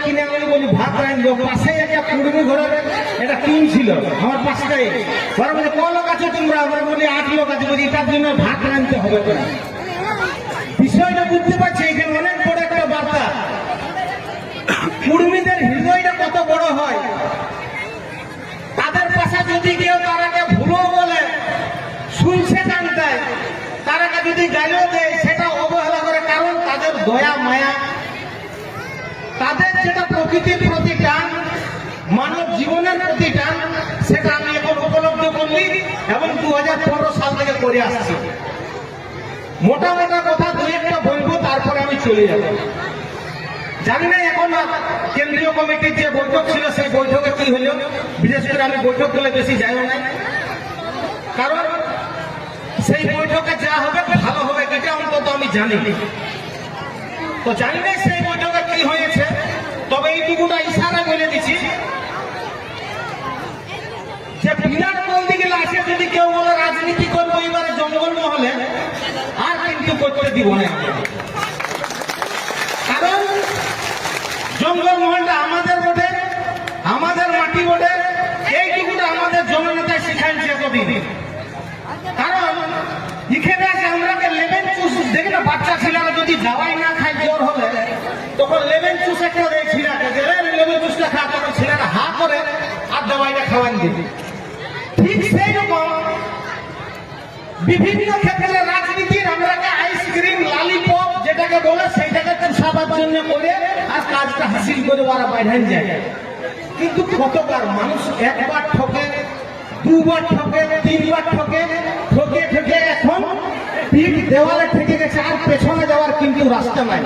কিনে আনলো বলি ভাত রাঁধবো, পাশে একটা কুড়মি ঘরের একটা টিম ছিল আমার পাশটাই, ওরা বলে ক লোক আছো তোমরা, আমরা বলি 8 লোক আছে, বলি এটার জন্য ভাত রাঁধতে হবে তো। বিষয়টা বুঝতে পারছি, এখানে অনেক বড় একটা বার্তা। কুড়মিদের হৃদয়টা কত বড় হয়, তাদের পাশে যদি কেউ তারাকে ভুলো বলে শুনছে জানতে, তারাকে যদি গালিও দেয় সেটা অবহেলা করে, কারণ তাদের দয়া মায়া, তাদের যেটা প্রকৃতির প্রতি টান, মানব জীবনের প্রতি টান, সেটা আমি এখন উপলব্ধি করলি এবং 2015 সাল থেকে করে আসছি। মোটা মোটা কথা দুই একটা বলবো, তারপরে আমি চলে যাব। জানি না এখন কেন্দ্রীয় কমিটির যে বৈঠক ছিল সেই বৈঠকে কি হলো, বিশেষ করে আমি বৈঠক গুলো বেশি যাইও না, কারণ সেই বৈঠকে যা হবে ভালো হবে এটা অন্তত আমি জানি। তো জানি না সেই বৈঠকে কি হয়েছে, তবে এইটুকুটা ইশারা বলে দিচ্ছি যে বিরাট মন্দির আসে যদি কেউ বলে রাজনীতি করবো এবারে জঙ্গল মহলে, আর কিন্তু করতে দিব না, কারণ জঙ্গল মহলটা আমাদের বটে, আমাদের মাটি বটে, এইটুকুটা আমাদের জননেতায় শিখাইছে এতদিন। কারণ এখানে আমরা লেমন জুস দেখি না, বাচ্চা ছেলেরা যদি দাওয়াই না খায় জ্বর হলে, তখন লেমন জুস একটা দেয় ছেলেকে, যে লেমন জুসটা খা, তখন ছেলেরা হা করে আর দাওয়াইটা খাওয়ান দিবে। ঠিক সেই রকম বিভিন্ন ক্ষেত্রে রাজনীতির আমরাকে আইসক্রিম লালিপপ যেটাকে বলে সেইটাকে সবার জন্য করে আর কাজটা হাসিল করে ওরা বাইরে যায়। কিন্তু কতবার মানুষ একবার ঠকে, দুবার ঠকে, তিনবার ঠকে, ঠকে ঠকে এখন পিঠ দেওয়ালে ঠেকে গেছে, আর পেছনে যাওয়ার কিন্তু রাস্তা নাই।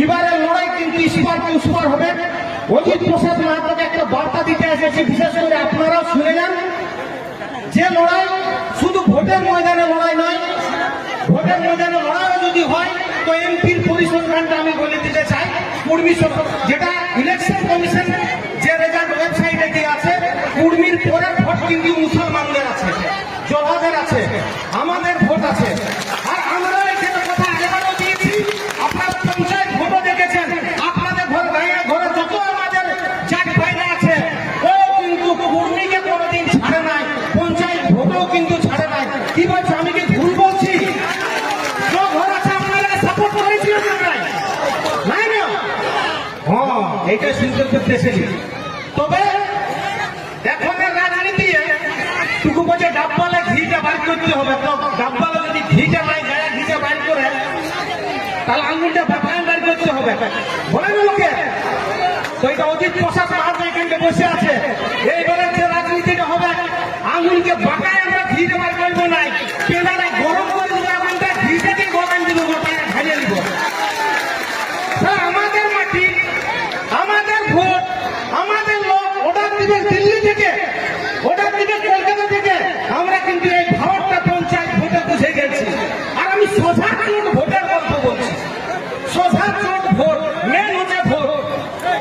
এবারে লড়াই কিন্তু ইস্পার কি উস্পার হবে। অজিত প্রসাদ মাহাতোকে একটা বার্তা দিতে এসেছি, বিশেষ করে আপনারাও শুনে যান, যে লড়াই শুধু ভোটের ময়দানে লড়াই নয়, ভোটের ময়দানে লড়াইও যদি হয় তো এমপির পরিসংখ্যানটা আমি বলে দিতে চাই। যেটা ইলেকশন কমিশন যে রেজাল্ট ওয়েবসাইটে দিয়ে আছে, কুর্মীর পরের ভোট কিন্তু মুসলমানদের আছে, জোহাদের আছে, আমাদের ভোট আছে। আর আমরা এখানে কথা আগেবারও দিয়েছি, আপনার পঞ্চায়েত ভোটও দেখেছেন, আপনাদের ঘর গায়ে ঘরে যত আমাদের জাত ভাইরা আছে ও কিন্তু কুর্মীকে কোনোদিন ছাড়ে নাই, পঞ্চায়েত ভোটও কিন্তু ছাড়ে নাই। কি বলছো, আমি কি ভুল বলছি? ঘর আছে আপনারা সাপোর্ট করেছিলেন নাই না? হ্যাঁ, এইটা শুনতে করতেছে। তবে এখন রাজনীতি টুকু বলছে ডাব্বালে ঘিটা বাইর করতে হবে, তো ডাব্বালে যদি ঘিটা নাই গায়ে ঘিটা বাইর করে, তাহলে আঙুলটা বাঁকায় বাইর করতে হবে, বলে না লোকে। তো এটা অজিত প্রসাদ মাহাতো এখানে বসে আছে, এইবারে যে রাজনীতিটা হবে আঙুলকে বাঁকায় আমরা ঘিটা বাইর করবো নাই, পেলাটা গরম করে দেবো, আঙুলটা ঘিটাকে গরম দিব, গোটায় খাইয়ে দিব। আমাদের মাটি, আমাদের ভোট, আমাদের লোক অর্ডার দিবে দিল্লি থেকে, অর্ডার দিবে কলকাতা থেকে। আমরা কিন্তু এই ভারতটা পঞ্চায়েত ভোটে বুঝে গেছি। আর আমি সোজা চোট ভোটের গল্প বলছি, সোজা চোট ভোট, মেন হচ্ছে ভোট।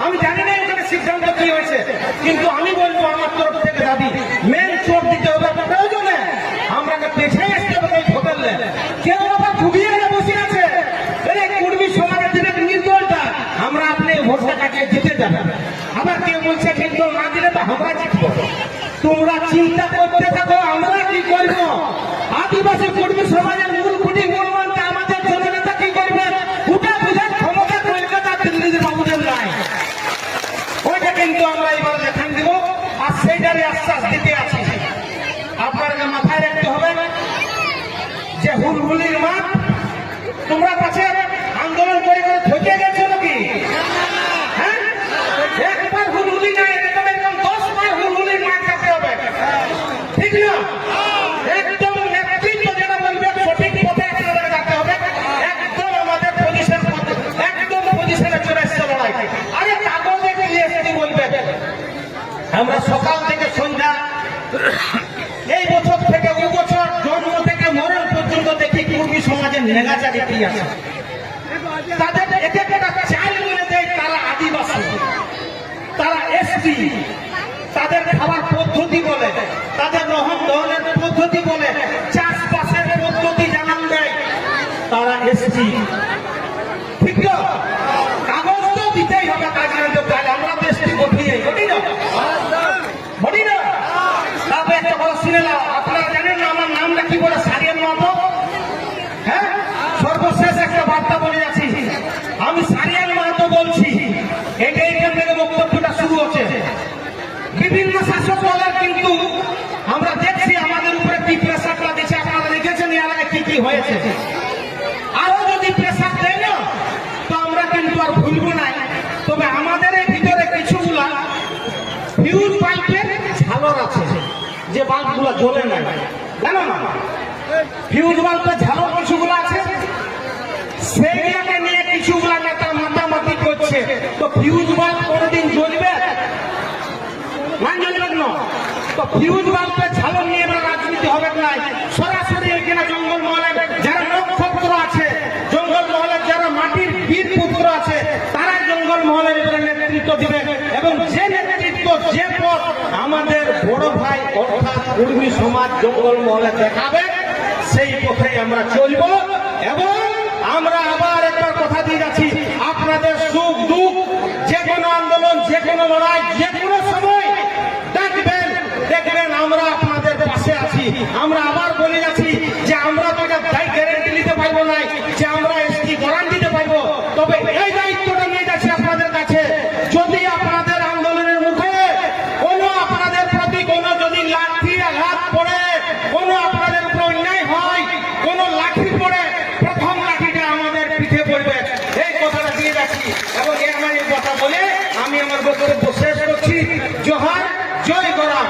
আমি জানি না এখানে সিদ্ধান্ত কি হয়েছে, কিন্তু আমি বলবো আমার তরফ থেকে দাবি, মেন চোট দিতে হবে প্রয়োজনে, আমরা পেছে আসতে হবে এই ভোটের। কেউ আবার ডুবিয়ে বসে আছে, কুর্মী সমাজের দিকে নির্দলটা, আমরা আপনি ভোটটা কাটিয়ে জিতে যাবেন। আবার কেউ বলছে নির্দল না দিলে তো আমরা জিতবো। তোমরা চিন্তা করতে থাকো, আমরা কি করব। আদিবাসী কুর্মী সমাজের মূল খুঁটি মূলমন্ত্র আমাদের জননেতা কি করবে, ওটা বুঝার ক্ষমতা কলকাতা দিল্লির বাবুদের নাই। ওইটা কিন্তু আমরা এবার দেখান দিব, আর সেইটারই আশ্বাস দিতে আছি। আপনারা মাথায় রাখতে হবে যে হুলহুলির মাঠ, তোমরা কাছে আন্দোলন করে করে ঠকে গেছো নাকি? হ্যাঁ, একবার হুলহুলি নাই, এরকম 10 বার হুলহুলির মাঠ কাটতে হবে, ঠিক না? একদম নেতৃত্ব যেটা বলবে সঠিক পথে আপনাদের কাটতে হবে, একদম আমাদের পজিশন, একদম পজিশনে চলে এসছে লড়াই। আরে কাগজে কি বলবে, আমরা সকাল থেকে সন্ধ্যা, এই বছর থেকে ও বছর, জন্ম থেকে মরণ পর্যন্ত দেখি কুর্মী সমাজের নেগাচারি কি আছে। তাদের এক একটা চাল বলে দেয় তারা আদিবাসী, তারা এসটি, তাদের খাবার পদ্ধতি বলে, তাদের রহন দহনের পদ্ধতি বলে, চাষবাসের পদ্ধতি জানান দেয়, তারা এসটি। ঠিক তো, কাগজ তো দিতেই হবে, কাজ বার্তা বলে যাচ্ছি। আমি সারিয়াল মাহাতো বলছি, এইখান থেকে বক্তব্যটা শুরু হচ্ছে। বিভিন্ন শাসক দলের কিন্তু আমরা দেখছি আমাদের উপরে কি প্রেসারটা দিচ্ছে। আপনারা দেখেছেন এর আগে কি কি হয়েছে। আরো যদি প্রেসার দেয় না তো আমরা কিন্তু আর ভুলবো না। তবে আমাদের এই ভিতরে কিছুগুলা ফিউজ বাল্বের ঝালর আছে, যে বাল্বগুলো জ্বলে না, জানো না? ফিউজ বাল্বের ঝালর কিছুগুলো আছে, সেইগুলাকে নিয়ে কিছুগুলা নেতা মাতামাতি করছে। তো ফিউজ বাল্ব কোনদিন জ্বলবে না, জ্বলবে না। তো ফিউজ বাল্বের ঝালর নিয়ে এবার রাজনীতি হবে না। সরাসরি এখানে জঙ্গলমহলের যারা নক্ষত্র আছে, জঙ্গলমহলের যারা মাটির বীর পুত্র আছে, তারা জঙ্গলমহলের এবারে নেতৃত্ব দিবে। এবং যে নেতৃত্ব, যে পথ আমাদের বড় ভাই অর্থাৎ কুর্মী সমাজ জঙ্গলমহলে দেখাবে, সেই পথে আমরা চলব। এবং আমরা আবার একবার কথা দিয়ে যাচ্ছি, আপনাদের সুখ দুঃখ, যে কোনো আন্দোলন, যে কোনো লড়াই, যে কোনো সময় ডাকবেন, দেখবেন আমরা আপনাদের পাশে আছি। আমরা আবার বলে যাচ্ছি যে আমরা তো এটা গ্যারেন্টি নিতে পারবো না যে আমরা এসটি গ্যারান্টি দিতে পারবো, তবে এই দায়িত্বটা নিয়ে যাচ্ছি আপনাদের কাছে। যদি আপনাদের আন্দোলনের মুখে কোনো আপনাদের প্রতি কোনো যদি লাঠি আঘাত পড়ে, কোনো আপনাদের উপর অন্যায় হয়, কোনো লাঠি পড়ে, প্রথম লাঠিটা আমাদের পিঠে পড়বে, এই কথাটা দিয়ে যাচ্ছি। এবং আমার এই কথা বলে আমি আমার বক্তব্য শেষ করছি। জোহার, জয় গরাম।